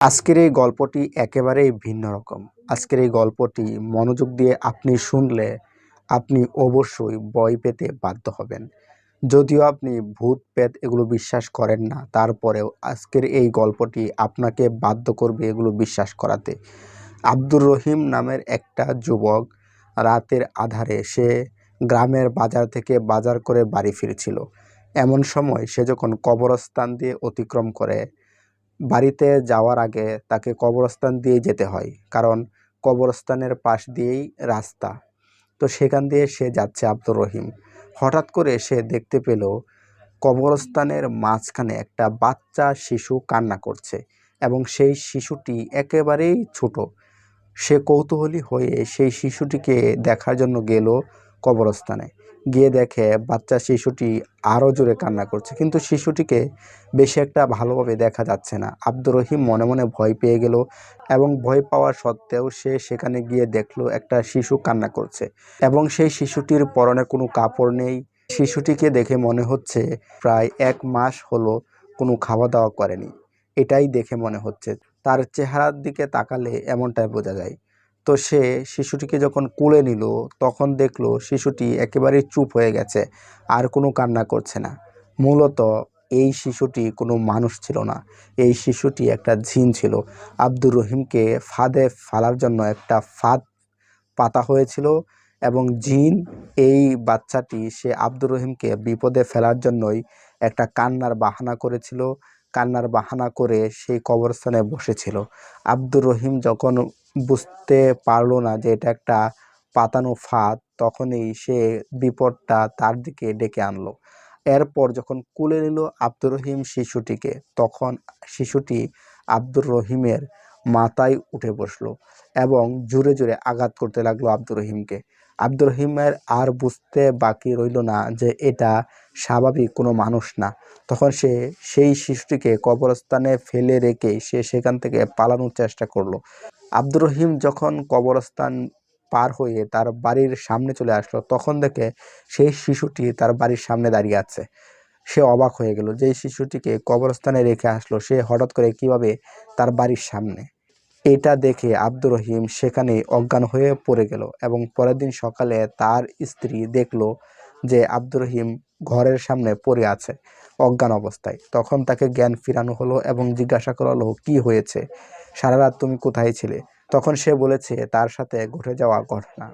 আজকের এই গল্পটি একেবারেই ভিন্ন রকম। আজকের এই গল্পটি মনোযোগ দিয়ে আপনি শুনলে আপনি অবশ্যই ভয় পেতে বাধ্য হবেন। যদিও আপনি ভূত-প্রেত এগুলো বিশ্বাস করেন না, তারপরেও আজকের এই গল্পটি আপনাকে বাধ্য করবে এগুলো বিশ্বাস করাতে। আব্দুর রহিম নামের একটা যুবক রাতের আঁধারে সে গ্রামের বাজার থেকে বাজার করে বাড়ি ফিরছিল। এমন সময় সে যখন কবরস্থান দিয়ে অতিক্রম করে, বাড়িতে যাওয়ার আগে তাকে কবরস্থান দিয়ে যেতে হয়, কারণ কবরস্থানের পাশ দিয়েই রাস্তা। তো সেখান দিয়ে সে যাচ্ছে আব্দুর রহিম। হঠাৎ করে সে দেখতে পেল কবরস্থানের মাঝখানে একটা বাচ্চা শিশু কান্না করছে, এবং সেই শিশুটি একেবারেই ছোট। সে কৌতূহলী হয়ে সেই শিশুটিকে দেখার জন্য গেল কবরস্থানে। গিয়ে দেখে বাচ্চা শিশুটি আরও জোরে কান্না করছে, কিন্তু শিশুটিকে বেশি একটা ভালোভাবে দেখা যাচ্ছে না। আব্দুর রহিম মনে মনে ভয় পেয়ে গেল, এবং ভয় পাওয়া সত্ত্বেও সে সেখানে গিয়ে দেখলো একটা শিশু কান্না করছে, এবং সেই শিশুটির পরনে কোনো কাপড় নেই। শিশুটিকে দেখে মনে হচ্ছে প্রায় 1 মাস হলো কোনো খাওয়া দাওয়া করেনি, এটাই দেখে মনে হচ্ছে। তার চেহারার দিকে তাকালে এমনটাই বোঝা যায়। তো সে শিশুটিকে যখন কোলে নিল, তখন দেখলো শিশুটি একেবারেই চুপ হয়ে গেছে, আর কোনো কান্না করছে না। মূলত এই শিশুটি কোনো মানুষ ছিল না, এই শিশুটি একটা জিন ছিল। আব্দুর রহিমকে ফাঁদে ফেলার জন্য একটা ফাঁদ পাতা হয়েছিল, এবং জিন এই বাচ্চাটি সে আব্দুর রহিমকে বিপদে ফেলার জন্যই একটা কান্নার বাহানা করেছিল। কান্নার বাহানা করে সেই কবরস্থানে বসেছিল। আব্দুর রহিম যখন বুঝতে পারলো না যে এটা একটা পাতানো ফাঁদ, তখনই সে বিপদটা তার দিকে ডেকে আনলো। এরপর যখন কোলে নিল আব্দুর রহিম শিশুটিকে, তখন শিশুটি আব্দুর রহিমের মাথায় উঠে বসলো এবং জোরে জোরে আঘাত করতে লাগলো আব্দুর রহিমকে। আব্দুর রহিমের আর বুঝতে বাকি রইল না যে এটা স্বাভাবিক কোনো মানুষ না। তখন সে সেই শিশুটিকে কবরস্থানে ফেলে রেখে সে সেখান থেকে পালানোর চেষ্টা করলো। আব্দুর রহিম যখন কবরস্থান পার হয়ে তার বাড়ির সামনে চলে আসলো, তখন দেখে সেই শিশুটি তার বাড়ির সামনে দাঁড়িয়ে আছে। সে অবাক হয়ে গেল, যে শিশুটিকে কবরস্থানে রেখে আসলো সে হঠাৎ করে কিভাবে তার বাড়ির সামনে। এটা দেখে আব্দুর রহিম সেখানে অজ্ঞান হয়ে পড়ে গেল, এবং পরের দিন সকালে তার স্ত্রী দেখলো যে আব্দুর রহিম ঘরের সামনে পড়ে আছে অজ্ঞান অবস্থায়। তখন তাকে জ্ঞান ফিরানো হলো এবং জিজ্ঞাসা করা হলো, কি হয়েছে, সারা রাত তুমি কোথায় ছিলে? তখন সে বলেছে তার সাথে ঘটে যাওয়া ঘটনা।